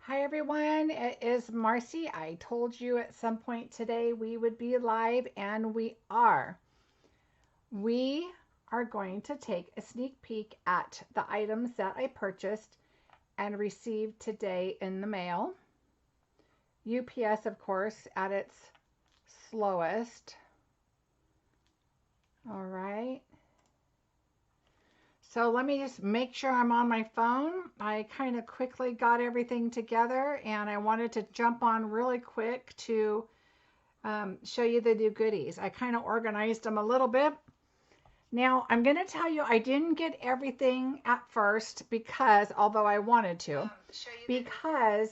Hi everyone, it is Marcie. I told you at some point today we would be live, and we are. We are going to take a sneak peek at the items that I purchased and received today in the mail. UPS, of course, at its slowest. All right. So let me just make sure I'm on my phone. I kind of quickly got everything together, and I wanted to jump on really quick to show you the new goodies. I kind of organized them a little bit. Now, I'm going to tell you I didn't get everything at first because, although I wanted to, because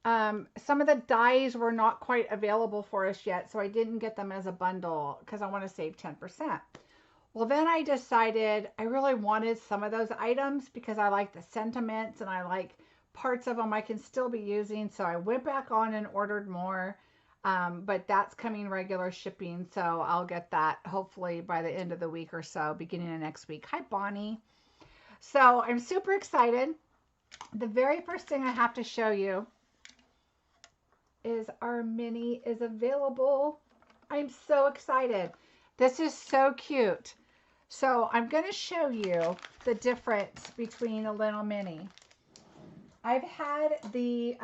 some of the dies were not quite available for us yet, so I didn't get them as a bundle because I want to save 10%. Well, then I decided I really wanted some of those items because I like the sentiments and I like parts of them I can still be using. So I went back on and ordered more. But that's coming regular shipping. So I'll get that hopefully by the end of the week or so, beginning of next week. Hi, Bonnie. So I'm super excited. The very first thing I have to show you is our mini is available. I'm so excited. This is so cute. So I'm going to show you the difference between a little mini. I've had the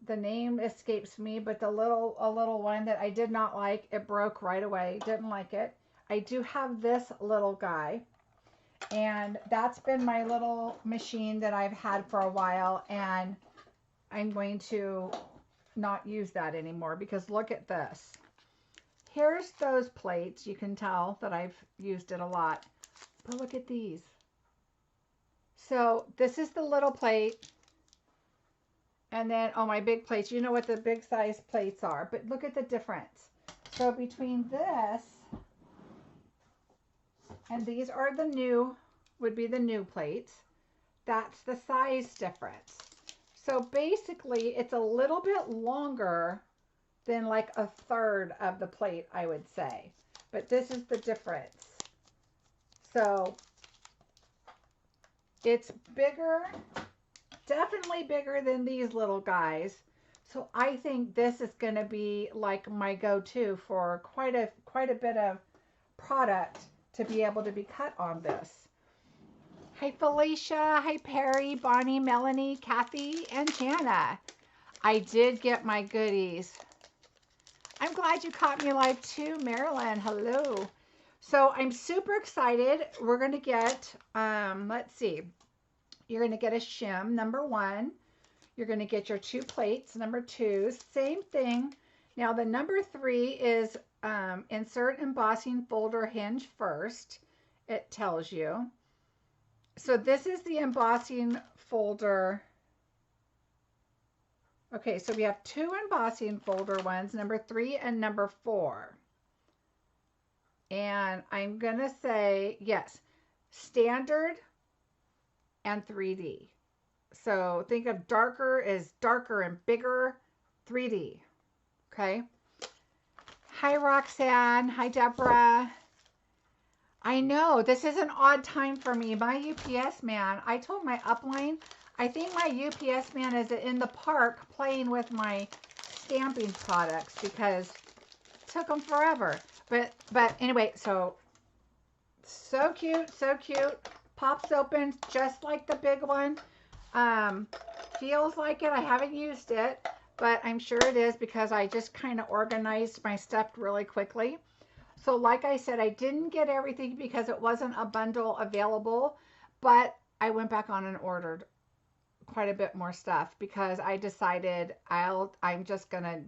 name escapes me, but a little one that I did not like. It broke right away. Didn't like it. I do have this little guy, and that's been my little machine that I've had for a while, and I'm going to not use that anymore because look at this. Here's those plates. You can tell that I've used it a lot. But look at these. So this is the little plate. And then, oh, my big plates. You know what the big size plates are. But look at the difference. So between this and these are the new, would be the new plates. That's the size difference. So basically, it's a little bit longer than like a third of the plate, I would say. But this is the difference. So it's bigger, definitely bigger than these little guys. So I think this is going to be like my go-to for quite a bit of product to be able to be cut on this. Hi Felicia, hi Perry, Bonnie, Melanie, Kathy, and Jana. I did get my goodies. I'm glad you caught me live too, Marilyn. Hello. So I'm super excited. We're going to get, let's see. You're going to get a shim, number 1. You're going to get your 2 plates, number 2. Same thing. Now the number 3 is insert embossing folder hinge first. It tells you. So this is the embossing folder. Okay, so we have 2 embossing folder ones, number 3 and number 4. And I'm going to say, yes, standard and 3D. So think of darker is darker and bigger, 3D. Okay. Hi, Roxanne. Hi, Deborah. I know, this is an odd time for me. My UPS man, I told my upline, I think my UPS man is in the park playing with my stamping products because it took them forever. But anyway, so cute, so cute. Pops open just like the big one. Feels like it. I haven't used it, but I'm sure it is because I just kind of organized my stuff really quickly. So like I said, I didn't get everything because it wasn't a bundle available, but I went back on and ordered quite a bit more stuff because I decided I'm just gonna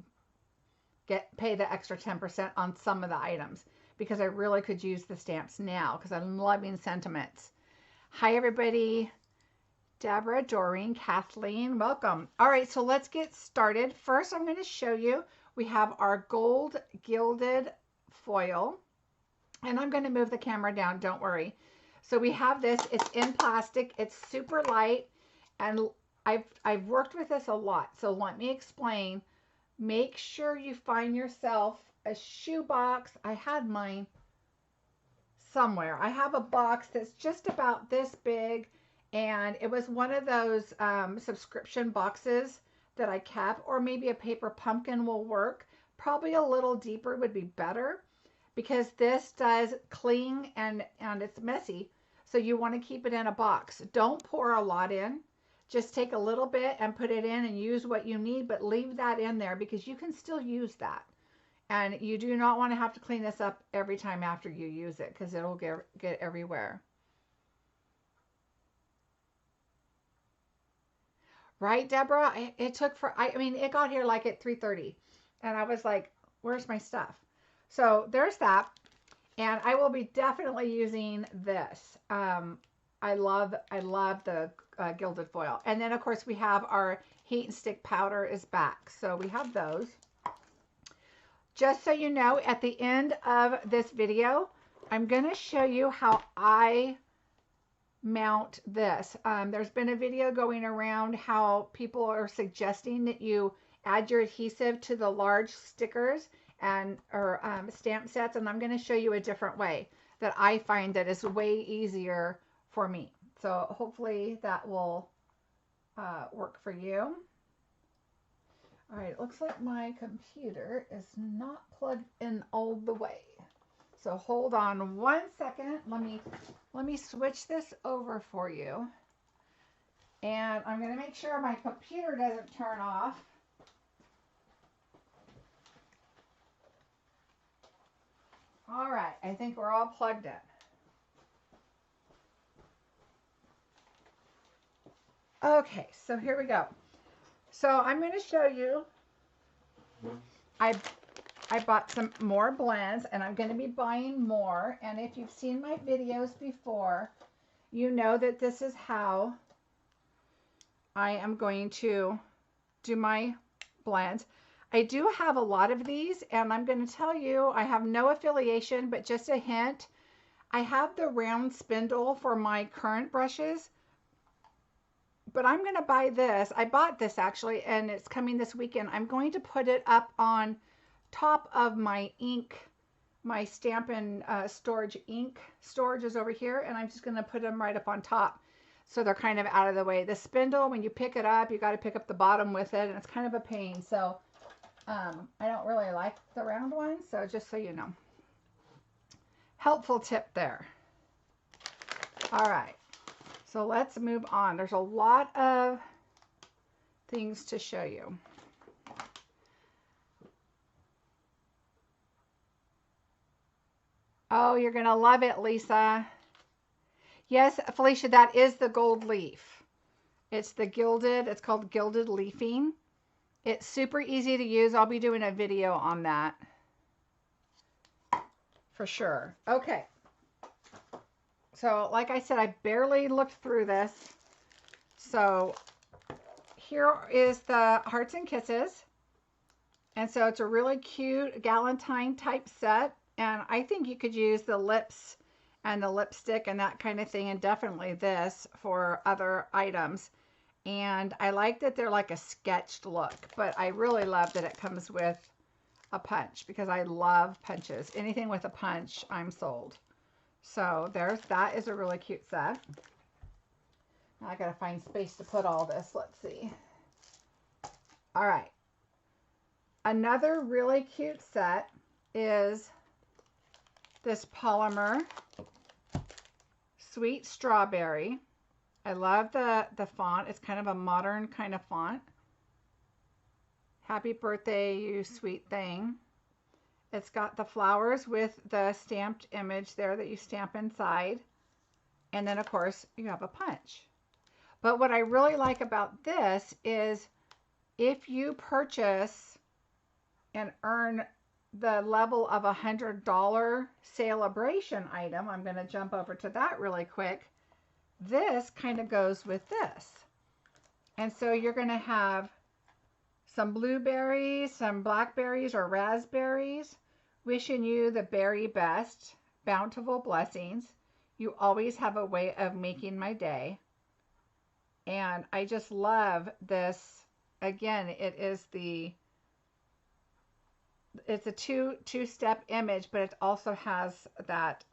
pay the extra 10% on some of the items because I really could use the stamps now because I'm loving sentiments. Hi everybody, Deborah, Doreen, Kathleen, welcome. All right, so let's get started. First, I'm going to show you, we have our gold gilded foil, and I'm going to move the camera down, don't worry. So we have this, it's in plastic, it's super light, and I've worked with this a lot. So let me explain. Make sure you find yourself a shoe box. I had mine somewhere. I have a box that's just about this big, And it was one of those subscription boxes that I kept, or maybe a paper pumpkin will work. Probably a little deeper would be better because this does cling and it's messy. So you want to keep it in a box. Don't pour a lot in. Just take a little bit and put it in and use what you need, but leave that in there because you can still use that. And you do not want to have to clean this up every time after you use it because it'll get everywhere. Right, Deborah? It took I mean, it got here like at 3:30 and I was like, where's my stuff? So there's that. And I will be definitely using this. I love the gilded foil. And then of course we have our heat and stick powder is back. So we have those. Just so you know, at the end of this video, I'm going to show you how I mount this. There's been a video going around how people are suggesting that you add your adhesive to the large stickers or stamp sets, and I'm going to show you a different way that I find that is way easier for me. So hopefully that will work for you. All right, it looks like my computer is not plugged in all the way. So hold on 1 second. Let me switch this over for you. And I'm going to make sure my computer doesn't turn off. All right, I think we're all plugged in. Okay, so here we go. So I'm going to show you, I bought some more blends and I'm going to be buying more. And if you've seen my videos before, you know that this is how I am going to do my blends. I do have a lot of these and I'm going to tell you, I have no affiliation, but just a hint. I have the round spindle for my current brushes, but I'm going to buy this. I bought this actually, and it's coming this weekend. I'm going to put it up on top of my ink, my Stampin' storage ink storage is over here, and I'm just going to put them right up on top so they're kind of out of the way. The spindle, when you pick it up, you got to pick up the bottom with it, and it's kind of a pain. So I don't really like the round one, so just so you know. Helpful tip there. All right. So let's move on. There's a lot of things to show you. Oh, you're going to love it, Lisa. Yes, Felicia, that is the gold leaf. It's the gilded, it's called Gilded Leafing. It's super easy to use. I'll be doing a video on that for sure. Okay. So, like I said, I barely looked through this. So, here is the Hearts and Kisses. And so, it's a really cute Galentine type set. And I think you could use the lips and the lipstick and that kind of thing. And definitely this for other items. And I like that they're like a sketched look. But I really love that it comes with a punch because I love punches. Anything with a punch, I'm sold. So that is a really cute set. Now I gotta find space to put all this. Let's see. All right. Another really cute set is this Polymer Sweet Strawberry. I love the font. It's kind of a modern kind of font. Happy birthday, you sweet thing. It's got the flowers with the stamped image there that you stamp inside. And then, of course, you have a punch. But what I really like about this is if you purchase and earn the level of $100 Sale-a-Bration item, I'm going to jump over to that really quick. This kind of goes with this. And so you're going to have some blueberries, some blackberries or raspberries. Wishing you the very best, bountiful blessings. You always have a way of making my day. And I just love this. Again, it's a two-step image, but it also has that,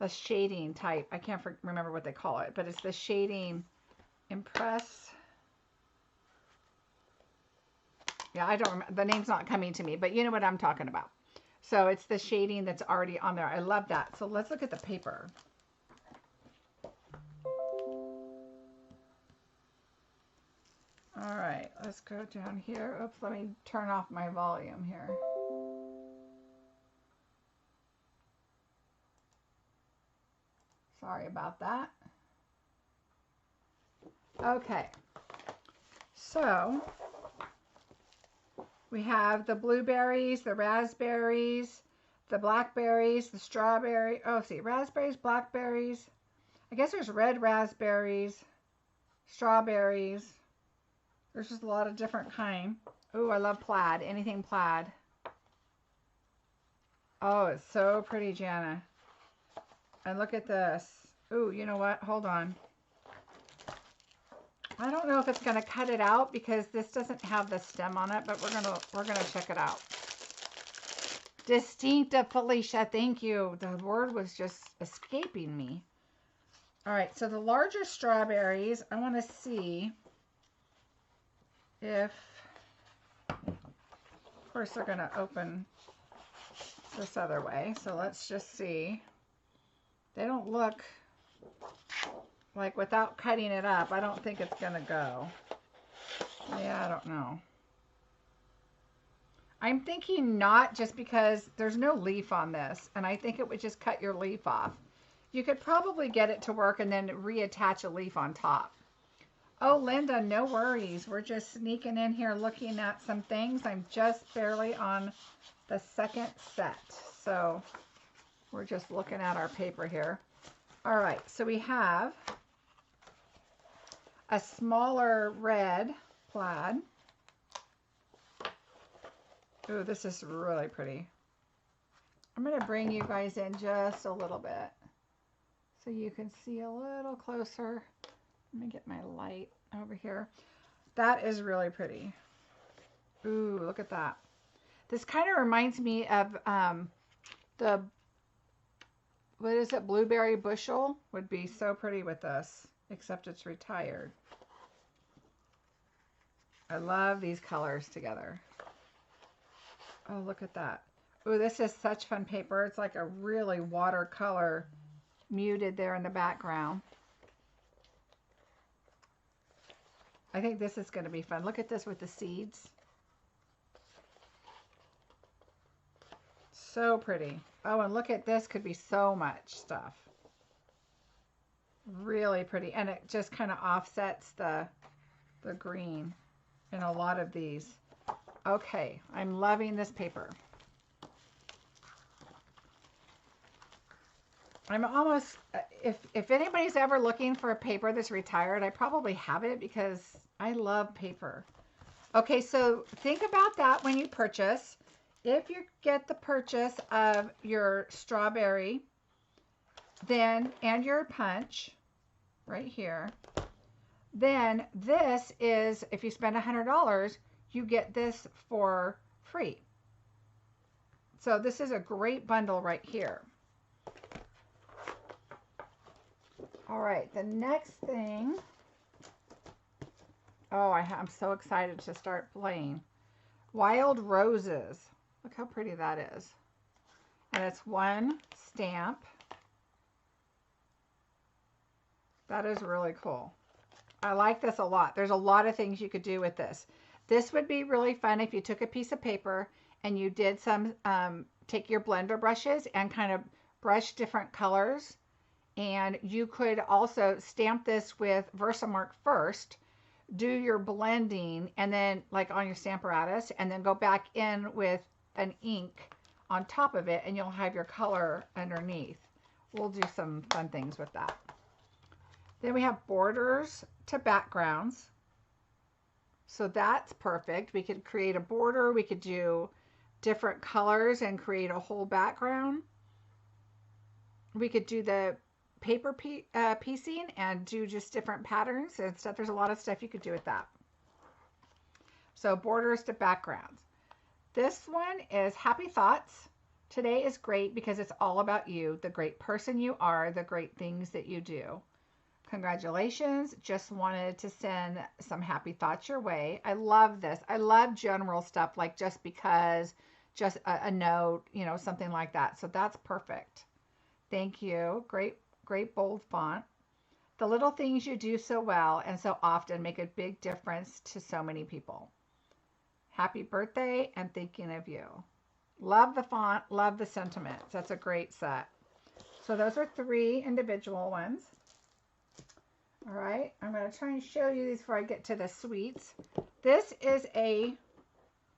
the shading type. I can't remember what they call it, but it's the shading Impress. Yeah, I don't remember. The name's not coming to me, but you know what I'm talking about. So it's the shading that's already on there. I love that. So let's look at the paper. All right, let's go down here. Oops, let me turn off my volume here. Sorry about that. Okay, so we have the blueberries, the raspberries, the blackberries, the strawberry. Oh, see, raspberries, blackberries. I guess there's red raspberries, strawberries. There's just a lot of different kind. Ooh, I love plaid. Anything plaid. Oh, it's so pretty, Jana. And look at this. Ooh, you know what? Hold on. I don't know if it's going to cut it out because this doesn't have the stem on it, but we're gonna check it out. Distincta, Felicia. Thank you. The word was just escaping me. All right, so the larger strawberries, I want to see if, of course, they're going to open this other way. So let's just see. They don't look like, without cutting it up, I don't think it's going to go. Yeah, I don't know. I'm thinking not, just because there's no leaf on this, and I think it would just cut your leaf off. You could probably get it to work and then reattach a leaf on top. Oh, Linda, no worries. We're just sneaking in here looking at some things. I'm just barely on the second set. So we're just looking at our paper here. All right, so we have a smaller red plaid. Ooh, this is really pretty. I'm going to bring you guys in just a little bit so you can see a little closer. Let me get my light over here. That is really pretty. Ooh, look at that. This kind of reminds me of the, what is it, blueberry bushel would be so pretty with this, except it's retired. I love these colors together. Oh, look at that. Oh, this is such fun paper. It's like a really watercolor muted there in the background. I think this is going to be fun. Look at this with the seeds. So pretty. Oh, and look at this. Could be so much stuff. Really pretty. And it just kind of offsets the green in a lot of these. Okay, I'm loving this paper. I'm almost, if anybody's ever looking for a paper that's retired, I probably have it because I love paper. Okay, so think about that when you purchase. If you get the purchase of your strawberry, then, and your punch, right here, then this is, if you spend $100, you get this for free. So this is a great bundle right here. All right, the next thing, oh, I'm so excited to start playing. Wild Roses. Look how pretty that is. And it's one stamp. That is really cool. I like this a lot. There's a lot of things you could do with this. This would be really fun if you took a piece of paper and you did some, take your blender brushes and kind of brush different colors. And you could also stamp this with Versamark first, do your blending, and then like on your Stamparatus, and then go back in with an ink on top of it, and you'll have your color underneath. We'll do some fun things with that. Then we have borders to backgrounds. So that's perfect. We could create a border. We could do different colors and create a whole background. We could do the paper piecing and do just different patterns and stuff. There's a lot of stuff you could do with that. So borders to backgrounds. This one is Happy Thoughts Today is great because it's all about you, the great person you are, the great things that you do. Congratulations. Just wanted to send some happy thoughts your way. I love this. I love general stuff like just because, just a note, you know, something like that. So that's perfect. Thank you. Great, great bold font. The little things you do so well and so often make a big difference to so many people. Happy birthday and thinking of you. Love the font, love the sentiments. That's a great set. So those are 3 individual ones. All right, I'm going to try and show you these before I get to the sweets. This is a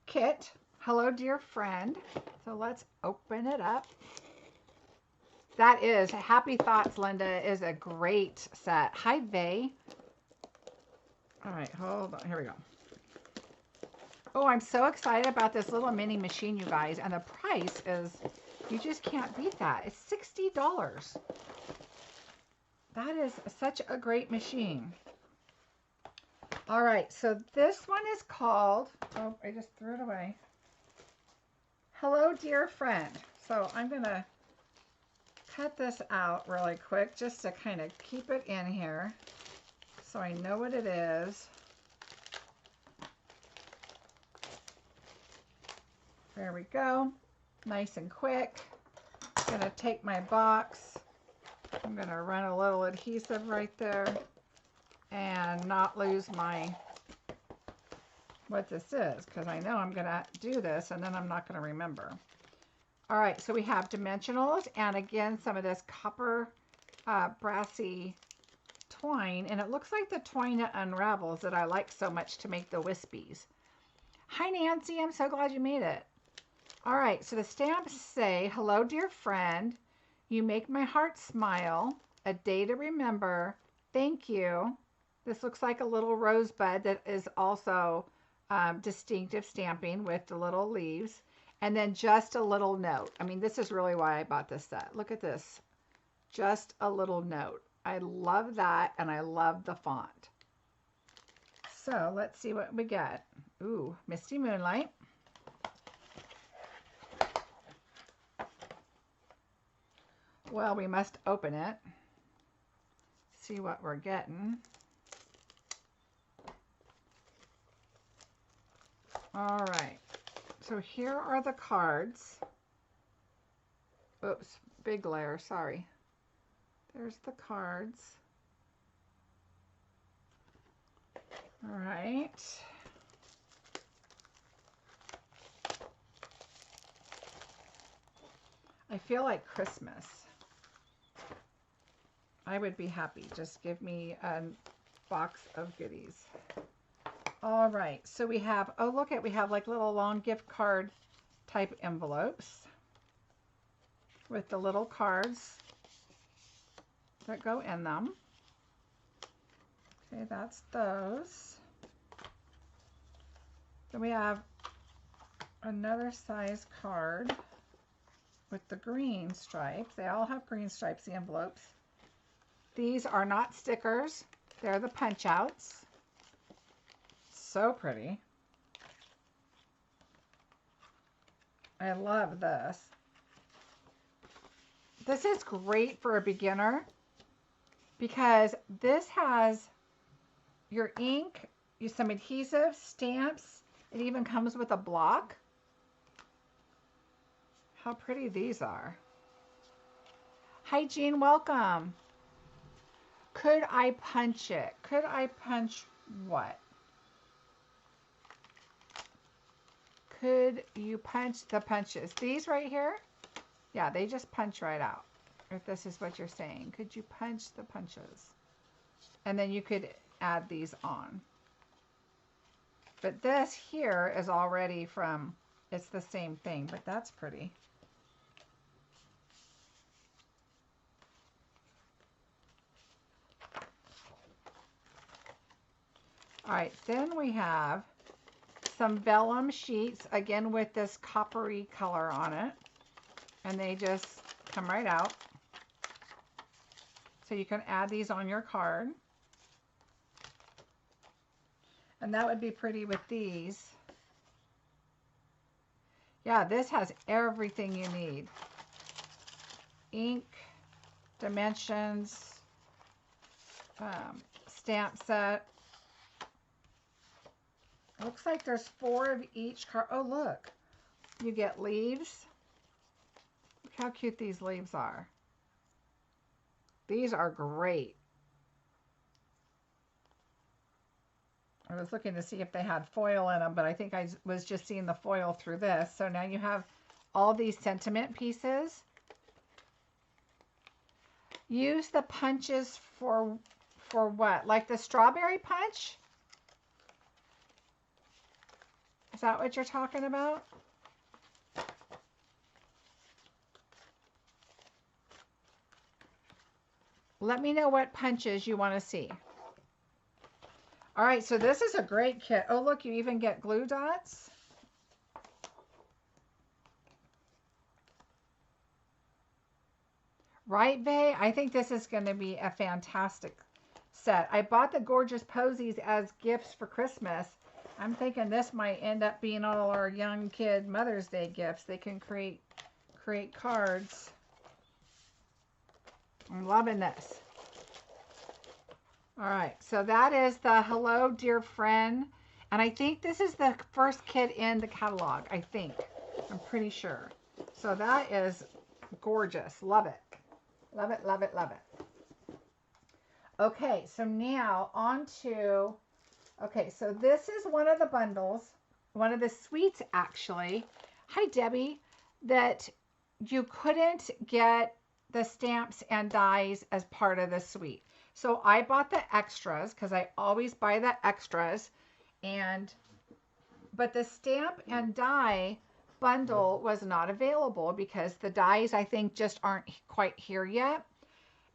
kit. Hello, dear friend. So let's open it up. That is Happy Thoughts, Linda, is a great set. Hi, Vay. All right, hold on. Here we go. Oh, I'm so excited about this little mini machine, you guys. And the price is, you just can't beat that. It's $60. That is such a great machine. All right, so this one is called, oh, I just threw it away. Hello, dear friend. So I'm going to cut this out really quick just to kind of keep it in here so I know what it is. There we go. Nice and quick. I'm going to take my box. I'm going to run a little adhesive right there and not lose my, what this is, because I know I'm going to do this and then I'm not going to remember. All right, so we have dimensionals and again some of this copper brassy twine, and it looks like the twine that unravels that I like so much to make the wispies. Hi Nancy, I'm so glad you made it. All right, so the stamps say, hello dear friend, you make my heart smile, a day to remember, thank you. This looks like a little rosebud that is also distinctive stamping with the little leaves. And then just a little note. I mean, this is really why I bought this set. Look at this. Just a little note. I love that, and I love the font. So let's see what we get. Ooh, Misty Moonlight. Well, we must open it. See what we're getting. All right. So here are the cards. Oops, big glare, sorry. There's the cards. All right. I feel like Christmas. I would be happy. Just give me a box of goodies. All right, so we have, oh look at, we have like little long gift card type envelopes with the little cards that go in them. Okay, that's those. Then we have another size card with the green stripes. They all have green stripes, the envelopes. These are not stickers, they're the punch outs. So pretty. I love this. This is great for a beginner because this has your ink, some adhesive, stamps. It even comes with a block. How pretty these are. Hi Jean, welcome. Could I punch it? Could I punch what? Could you punch the punches? These right here? Yeah, they just punch right out. If this is what you're saying. Could you punch the punches? And then you could add these on. But this here is already from, it's the same thing, but that's pretty. All right, then we have some vellum sheets, again with this coppery color on it. And they just come right out. So you can add these on your card. And that would be pretty with these. Yeah, this has everything you need. Ink, dimensions, stamp set. Looks like there's 4 of each card. Oh, look. You get leaves. Look how cute these leaves are. These are great. I was looking to see if they had foil in them, but I think I was just seeing the foil through this. So now you have all these sentiment pieces. Use the punches for what? Like the strawberry punch? Is that what you're talking about? Let me know what punches you want to see. All right, so this is a great kit. Oh, look, you even get glue dots. Right, Vay? I think this is going to be a fantastic set. I bought the gorgeous posies as gifts for Christmas. I'm thinking this might end up being all our young kid Mother's Day gifts. They can create cards. I'm loving this. All right, so that is the Hello Dear Friend. And I think this is the first kit in the catalog, I think. I'm pretty sure. So that is gorgeous. Love it. Love it, love it, love it. Okay, so now on to, okay, so this is one of the bundles, one of the suites actually. Hi, Debbie, that you couldn't get the stamps and dies as part of the suite. So I bought the extras because I always buy the extras, but the stamp and die bundle was not available because the dies I think just aren't quite here yet.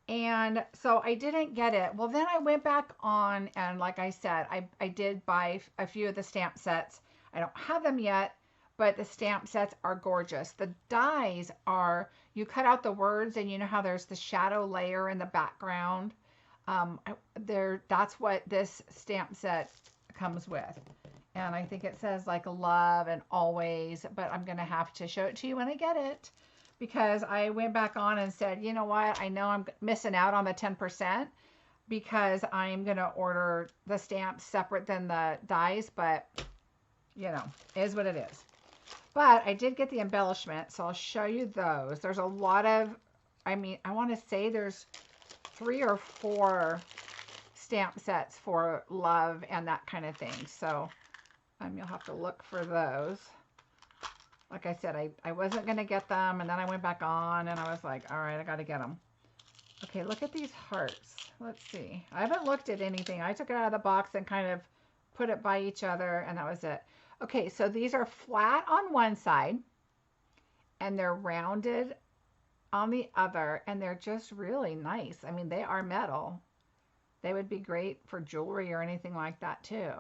And so I didn't get it. Well, then I went back on and like I said, I did buy a few of the stamp sets. I don't have them yet, but the stamp sets are gorgeous. The dies are, you cut out the words and you know how there's the shadow layer in the background. That's what this stamp set comes with. And I think it says like love and always, but I'm going to have to show it to you when I get it because I went back on and said, you know what? I know I'm missing out on the 10% because I'm going to order the stamps separate than the dies, but you know, is what it is. But I did get the embellishment, so I'll show you those. There's a lot of, I mean, I want to say there's 3 or 4 stamp sets for love and that kind of thing. So you'll have to look for those. Like I said, I wasn't going to get them, and then I went back on, and I was like, all right, I got to get them. Okay, look at these hearts. Let's see. I haven't looked at anything. I took it out of the box and kind of put it by each other, and that was it. Okay, so these are flat on one side, and they're rounded on the other, and they're just really nice. I mean, they are metal. They would be great for jewelry or anything like that, too.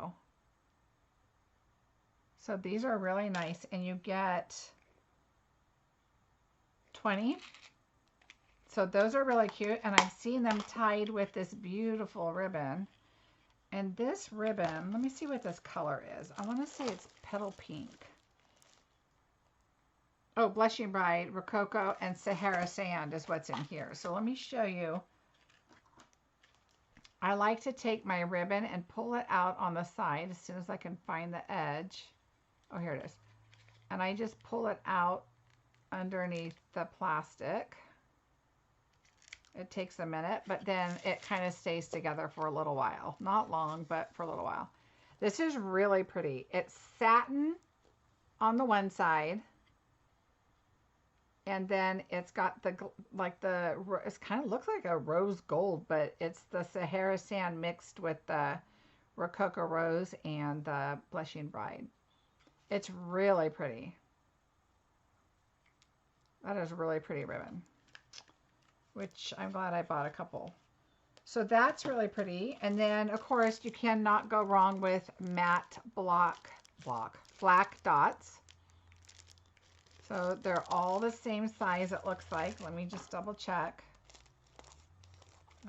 So these are really nice, and you get 20. So those are really cute, and I've seen them tied with this beautiful ribbon. And this ribbon, let me see what this color is. I want to say it's petal pink. Oh, Blushing Bride, Rococo, and Sahara Sand is what's in here. So let me show you. I like to take my ribbon and pull it out on the side as soon as I can find the edge. Oh, here it is. And I just pull it out underneath the plastic. It takes a minute, but then it kind of stays together for a little while. Not long, but for a little while. This is really pretty. It's satin on the one side. And then it's got the, like the, it kind of looks like a rose gold, but it's the Sahara Sand mixed with the Rococo Rose and the Blushing Bride. It's really pretty. That is a really pretty ribbon, which I'm glad I bought a couple. So that's really pretty. And then, of course, you cannot go wrong with matte black dots. So they're all the same size, it looks like. Let me just double check.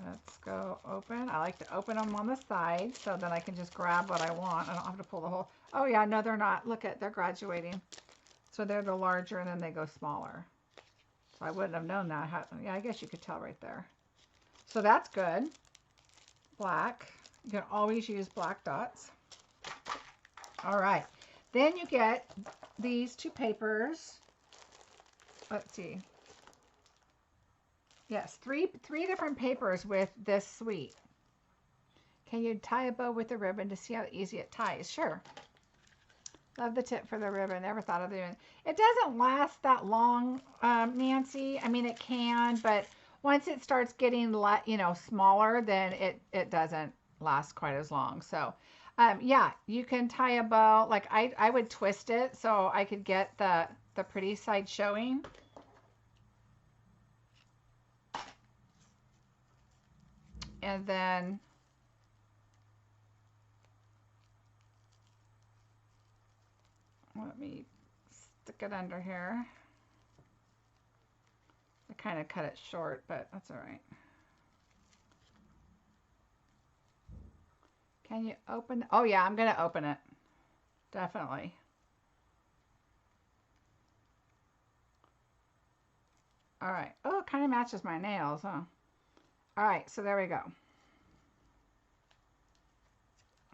Let's go open. I like to open them on the side so then I can just grab what I want. I don't have to pull the whole. Oh yeah, no, they're not. Look at, they're graduating. So they're the larger and then they go smaller. So I wouldn't have known that. Yeah, I guess you could tell right there. So that's good. Black. You can always use black dots. All right. Then you get these two papers. Let's see. Yes, three different papers with this suite. Can you tie a bow with the ribbon to see how easy it ties? Sure. Love the tip for the ribbon. Never thought of doing it. It doesn't last that long, Nancy. I mean, it can, but once it starts getting, smaller, then it doesn't last quite as long. So, yeah, you can tie a bow. Like I would twist it so I could get the pretty side showing. And then let me stick it under here. I kind of cut it short, but that's all right. Can you open? Oh yeah, I'm gonna open it. Definitely. All right. Oh, it kind of matches my nails, huh? All right, so there we go.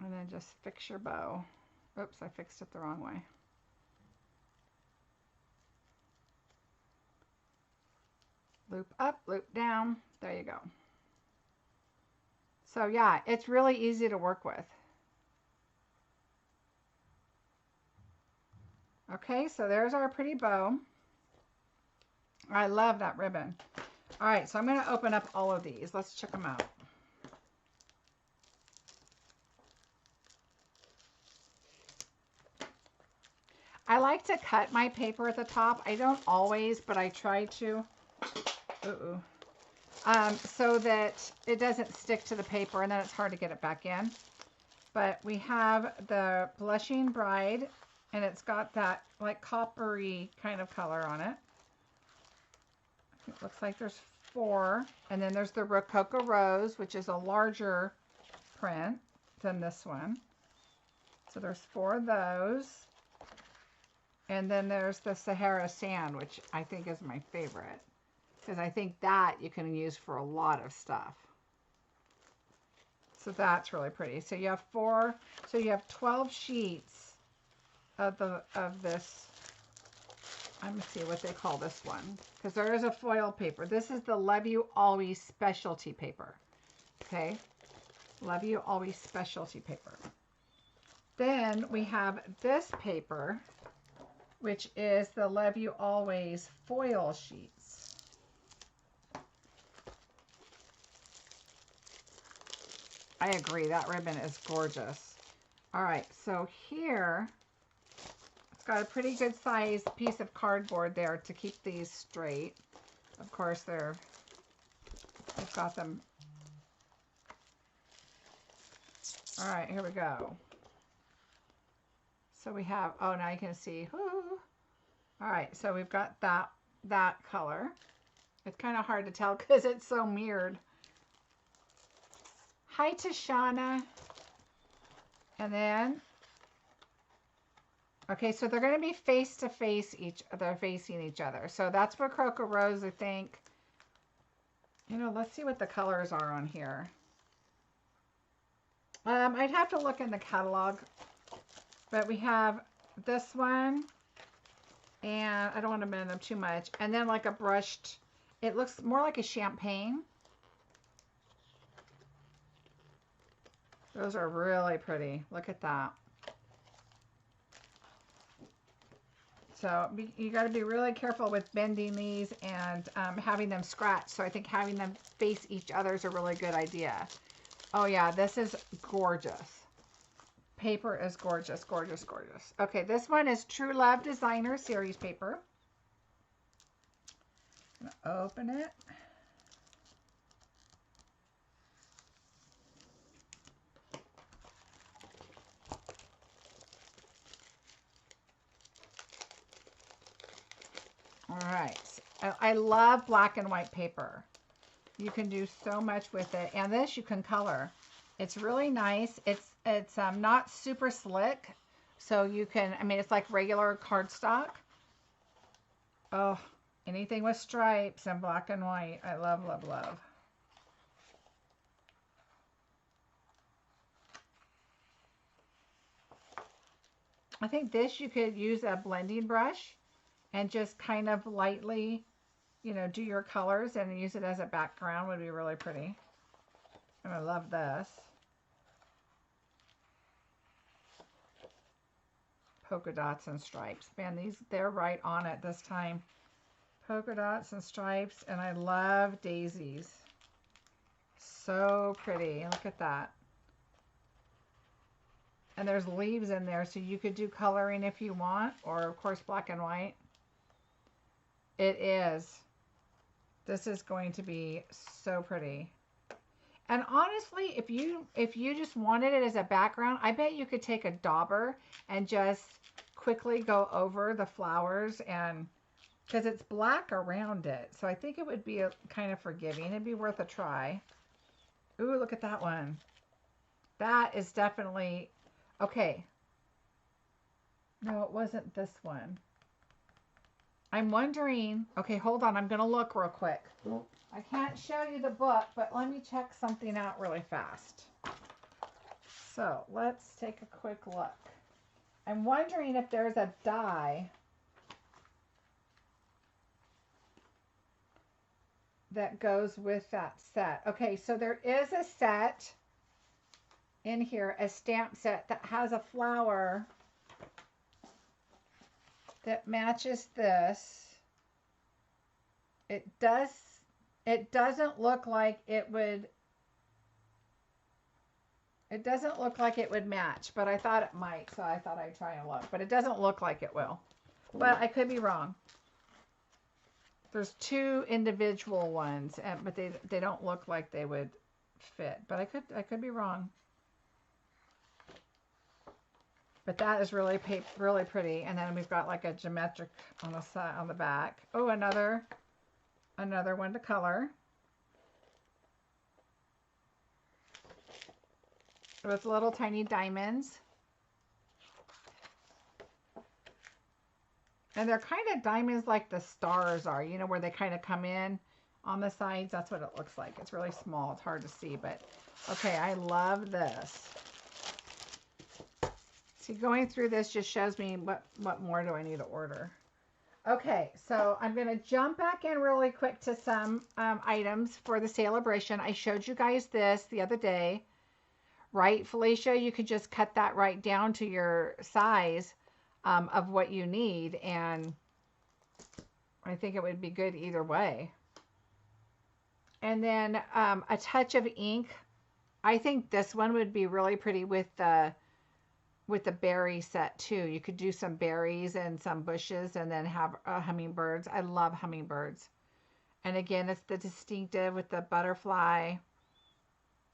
And then just fix your bow. Oops, I fixed it the wrong way. Loop up, loop down. There you go. So yeah, it's really easy to work with. Okay, so there's our pretty bow. I love that ribbon. All right, so I'm going to open up all of these. Let's check them out. I like to cut my paper at the top. I don't always, but I try to. So that it doesn't stick to the paper and then it's hard to get it back in. But we have the Blushing Bride and it's got that like coppery kind of color on it. It looks like there's 4. And then there's the Rococo Rose, which is a larger print than this one. So there's 4 of those. And then there's the Sahara Sand, which I think is my favorite. Because I think that you can use for a lot of stuff. So that's really pretty. So you have 12 sheets of this. I'm going to see what they call this one. Because there is a foil paper. This is the Love You Always specialty paper. Okay. Love You Always specialty paper. Then we have this paper, which is the Love You Always foil sheets. I agree, that ribbon is gorgeous. All right, so here, it's got a pretty good size piece of cardboard there to keep these straight. Of course, they've got them. All right, here we go. So we have, oh, now you can see. Whoo. All right, so we've got that color. It's kind of hard to tell because it's so mirrored. Hi, Tashana. And then, okay, so they're going to be face to face they're facing each other. So that's Rococo Rose, I think. Let's see what the colors are on here. I'd have to look in the catalog, but we have this one, and I don't want to bend them too much. And then like a brushed, it looks more like a champagne. Those are really pretty. Look at that. So you got to be really careful with bending these and having them scratch. So I think having them face each other is a really good idea. Oh yeah, this is gorgeous. Paper is gorgeous, gorgeous, gorgeous. Okay, this one is True Love Designer Series paper. I'm gonna open it. All right, I love black and white paper. You can do so much with it, and this you can color. It's really nice. It's not super slick, so you can. I mean, it's like regular cardstock, Oh, anything with stripes and black and white. I love, love, love. I think this you could use a blending brush and just kind of lightly, you know, do your colors and use it as a background would be really pretty. And I love this. Polka dots and stripes. Man, they're right on it this time. Polka dots and stripes, and I love daisies. So pretty. Look at that. And there's leaves in there, so you could do coloring if you want, or of course black and white. It is. This is going to be so pretty. And honestly, if you just wanted it as a background, I bet you could take a dauber and just quickly go over the flowers, and because it's black around it. So I think it would be kind of forgiving. It'd be worth a try. Ooh, look at that one. That is definitely, okay. No, it wasn't this one. I'm wondering, okay, hold on. I'm going to look real quick. I can't show you the book, but let me check something out really fast. So let's take a quick look. I'm wondering if there's a die that goes with that set. Okay, so there is a set in here, a stamp set that has a flower that matches this. It doesn't look like it would match, but I thought it might, so I thought I'd try and look. But it doesn't look like it will. But I could be wrong. There's two individual ones, but they don't look like they would fit. But I could be wrong. But that is really pretty. And then we've got like a geometric on the side, on the back. Oh, another one to color. With little tiny diamonds. And they're kind of diamonds like the stars are, you know, where they kind of come in on the sides. That's what it looks like. It's really small. It's hard to see, but okay, I love this. See, going through this just shows me what more do I need to order. Okay, so I'm going to jump back in really quick to some items for the Sale-a-Bration. I showed you guys this the other day. Right, Felicia? You could just cut that right down to your size of what you need, and I think it would be good either way. And then a touch of ink. I think this one would be really pretty with the berry set too. You could do some berries and some bushes and then have hummingbirds. I love hummingbirds. And again, it's the distinctive with the butterfly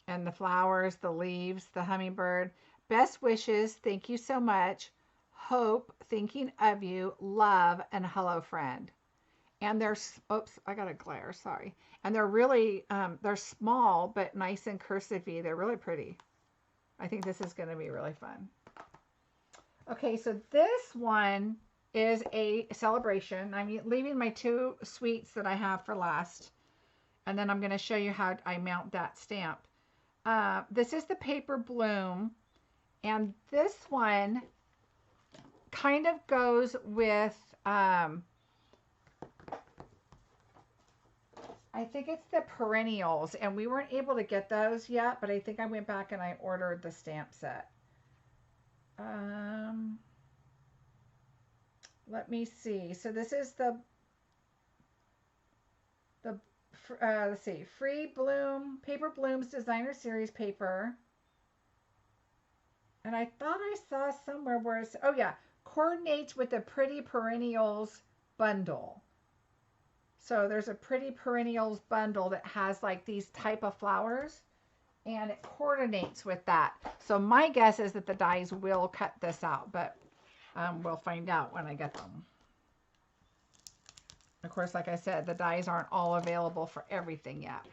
and the flowers, the leaves, the hummingbird. Best wishes. Thank you so much. Hope, thinking of you, love, and hello, friend. And they're, oops, I got a glare, sorry. And they're really, they're small, but nice and cursive-y. They're really pretty. I think this is going to be really fun. Okay, so this one is a Sale-a-Bration. I'm leaving my two sweets that I have for last. And then I'm going to show you how I mount that stamp. This is the Paper Bloom. And this one kind of goes with, I think it's the perennials. And we weren't able to get those yet, but I think I went back and I ordered the stamp set. Let me see. So this is let's see, Free Bloom, Paper Blooms Designer Series paper. And I thought I saw somewhere where it's, oh yeah, coordinates with the Pretty Perennials bundle. So there's a Pretty Perennials bundle that has like these type of flowers, and it coordinates with that. So my guess is that the dies will cut this out, but we'll find out when I get them. Of course, like I said, the dies aren't all available for everything yet.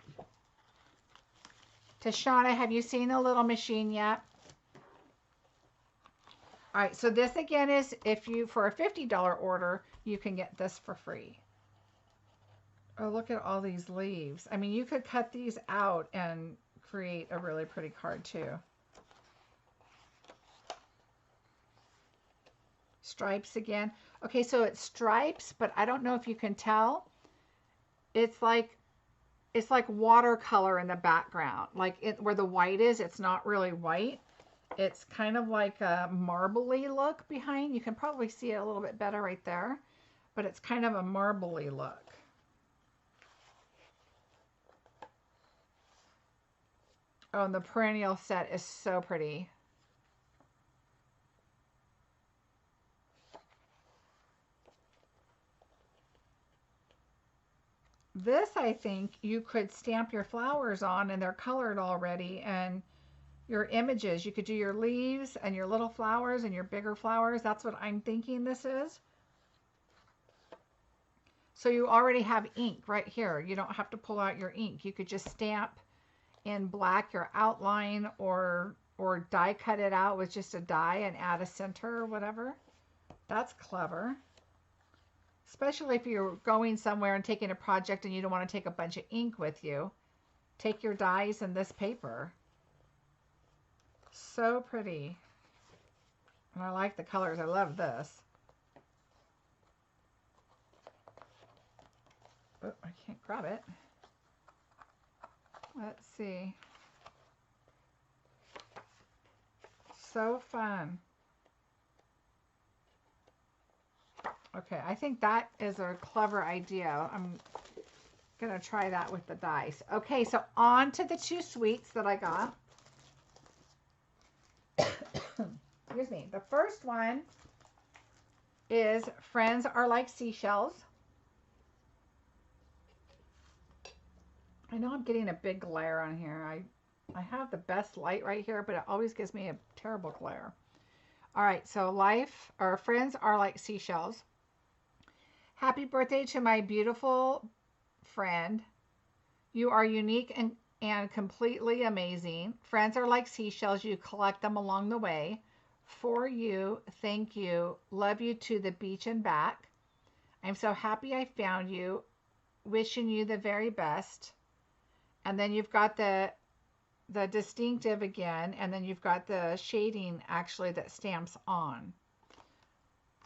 Tashana, have you seen the little machine yet? All right, so this again is if you, for a $50 order, you can get this for free. Oh, look at all these leaves. I mean, you could cut these out and create a really pretty card too. Stripes again. Okay, so it's stripes, but I don't know if you can tell. It's like watercolor in the background. Like where the white is, it's not really white. It's kind of like a marbly look behind. You can probably see it a little bit better right there, but it's kind of a marbly look. Oh, and the perennial set is so pretty. This, I think, you could stamp your flowers on and they're colored already, and your images, you could do your leaves and your little flowers and your bigger flowers. That's what I'm thinking this is. So you already have ink right here. You don't have to pull out your ink. You could just stamp in black your outline or die cut it out with just a die and add a center or whatever. That's clever. Especially if you're going somewhere and taking a project and you don't want to take a bunch of ink with you. Take your dies and this paper. So pretty. And I like the colors. I love this. Oh, I can't grab it. Let's see. So fun. Okay, I think that is a clever idea. I'm going to try that with the dice. Okay, so on to the two sweets that I got. Excuse me. The first one is Friends Are Like Seashells. I know I'm getting a big glare on here. I have the best light right here, but it always gives me a terrible glare. All right, so Friends Are Like Seashells. Happy birthday to my beautiful friend. You are unique and completely amazing. Friends are like seashells. You collect them along the way. For you, thank you. Love you to the beach and back. I'm so happy I found you. Wishing you the very best. And then you've got the distinctive again, and then you've got the shading actually that stamps on.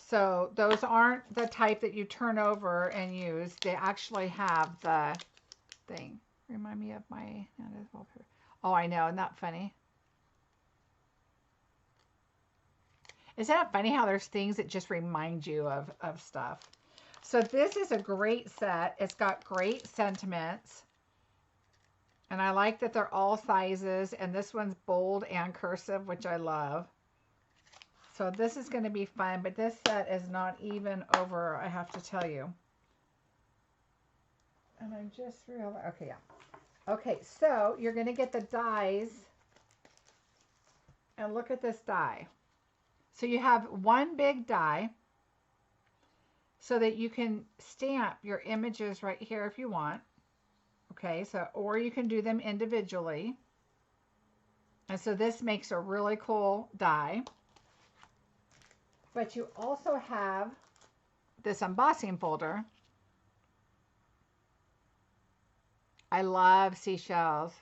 So those aren't the type that you turn over and use. They actually have the thing. Remind me of my... Oh, I know. Isn't that funny? Isn't it funny how there's things that just remind you of stuff? So this is a great set. It's got great sentiments. And I like that they're all sizes. And this one's bold and cursive, which I love. So this is going to be fun. But this set is not even over, I have to tell you. And I just realized... Okay, yeah. Okay, so you're going to get the dies. And look at this die. So you have one big die so that you can stamp your images right here if you want. Okay, so, or you can do them individually. And so this makes a really cool die. But you also have this embossing folder. I love seashells.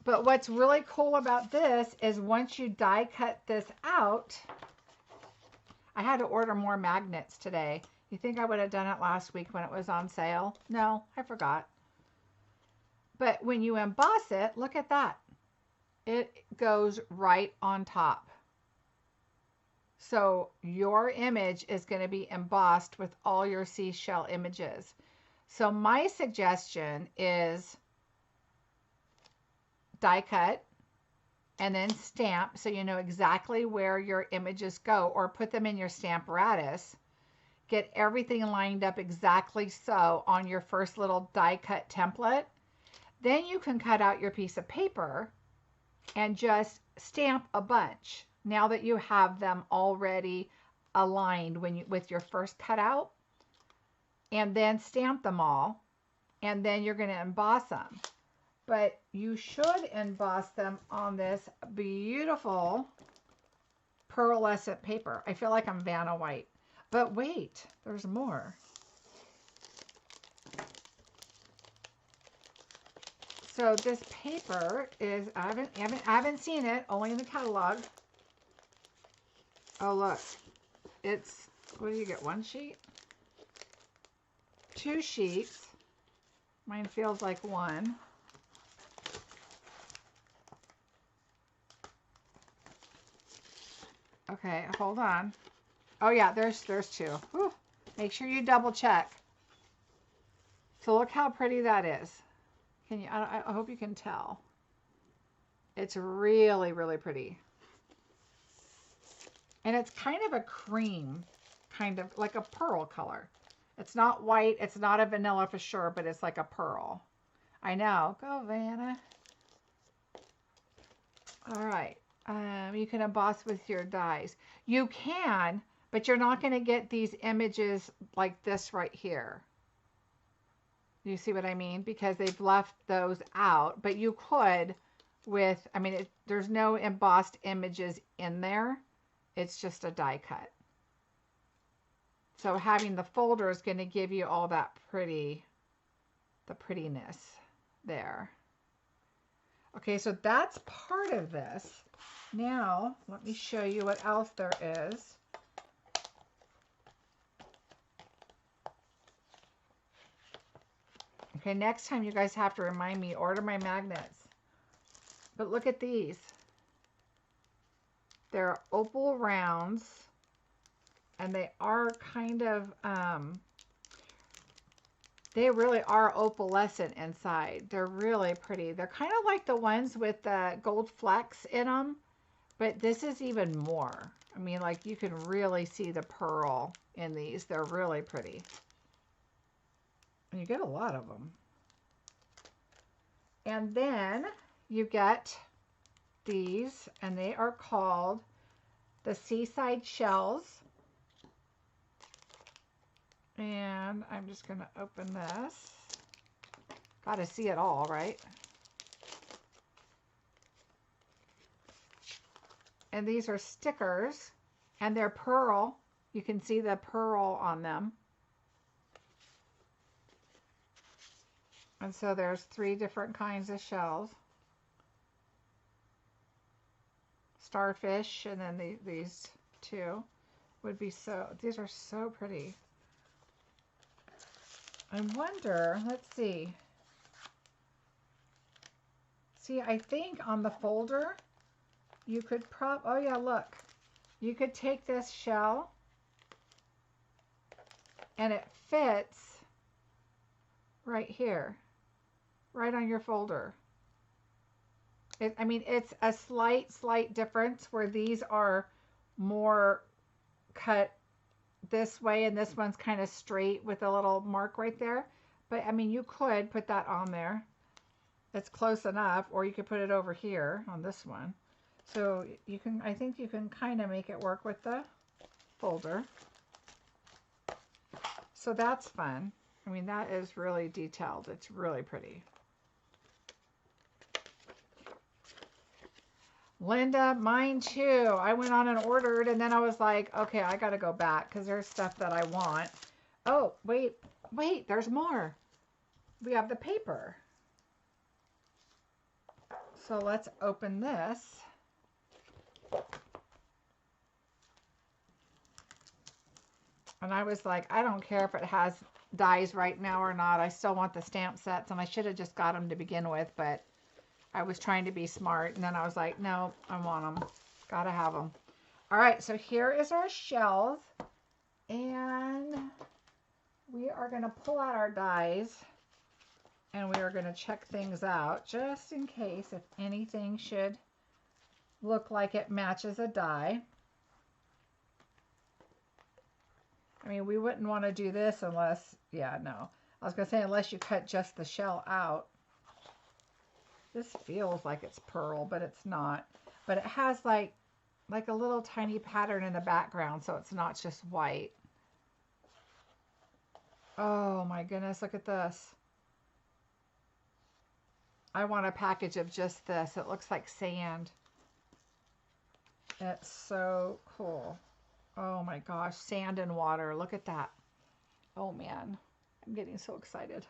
But what's really cool about this is once you die cut this out, I had to order more magnets today. You think I would have done it last week when it was on sale? No, I forgot. But when you emboss it, look at that. It goes right on top. So your image is going to be embossed with all your seashell images. So my suggestion is die cut and then stamp so you know exactly where your images go, or put them in your Stamparatus. Get everything lined up exactly so on your first little die cut template. Then you can cut out your piece of paper and just stamp a bunch now that you have them already aligned with your first cutout, and then stamp them all, and then you're going to emboss them. but you should emboss them on this beautiful pearlescent paper. I feel like I'm Vanna White. But wait, there's more. So this paper is, I haven't seen it, only in the catalog. Oh look, it's, what do you get, 1 sheet? 2 sheets. Mine feels like 1. Okay, hold on. Oh yeah, there's 2. Whew. Make sure you double check. So look how pretty that is. Can you? I hope you can tell. It's really, really pretty. And it's kind of a cream, kind of like a pearl color. It's not white. It's not a vanilla for sure, but it's like a pearl. I know. Go, Vanna. All right. You can emboss with your dies. You can, but you're not going to get these images like this right here. You see what I mean? Because they've left those out, but you could with, I mean, there's no embossed images in there. It's just a die cut. So having the folder is going to give you all that the prettiness there. Okay, so that's part of this. Now, let me show you what else there is. Okay, next time you guys have to remind me, order my magnets. But look at these. They're Opal Rounds, and they are kind of, they really are opalescent inside. They're really pretty. They're kind of like the ones with the gold flecks in them, but this is even more. I mean, like you can really see the pearl in these. They're really pretty. And you get a lot of them. And then you get these, and they are called the Seaside Shells. And I'm just going to open this. Got to see it all, right? And these are stickers, and they're pearl. You can see the pearl on them. And so there's 3 different kinds of shells. Starfish, and then these 2 would be these are so pretty. I wonder, let's see. See, I think on the folder, you could oh yeah, look. You could take this shell, and it fits right here. Right on your folder. I mean, it's a slight difference where these are more cut this way and this one's kind of straight with a little mark right there. But I mean, you could put that on there. It's close enough, or you could put it over here on this one. So you can, I think you can kind of make it work with the folder. So that's fun. I mean, that is really detailed. It's really pretty. Linda, mine too. I went on and ordered, and then I was like, okay, I got to go back because there's stuff that I want. Oh, wait, there's more. We have the paper. So let's open this. And I was like, I don't care if it has dies right now or not. I still want the stamp sets, and I should have just got them to begin with, but I was trying to be smart, and then I was like, no, I want them. Gotta have them. All right, so here is our shells, and we are going to pull out our dies, and we are going to check things out just in case if anything should look like it matches a die. I mean, we wouldn't want to do this unless, yeah, no. I was going to say unless you cut just the shell out. This feels like it's pearl, but it's not. But it has like a little tiny pattern in the background, so it's not just white. Oh my goodness, look at this. I want a package of just this. It looks like sand. It's so cool. Oh my gosh, sand and water. Look at that. Oh man, I'm getting so excited.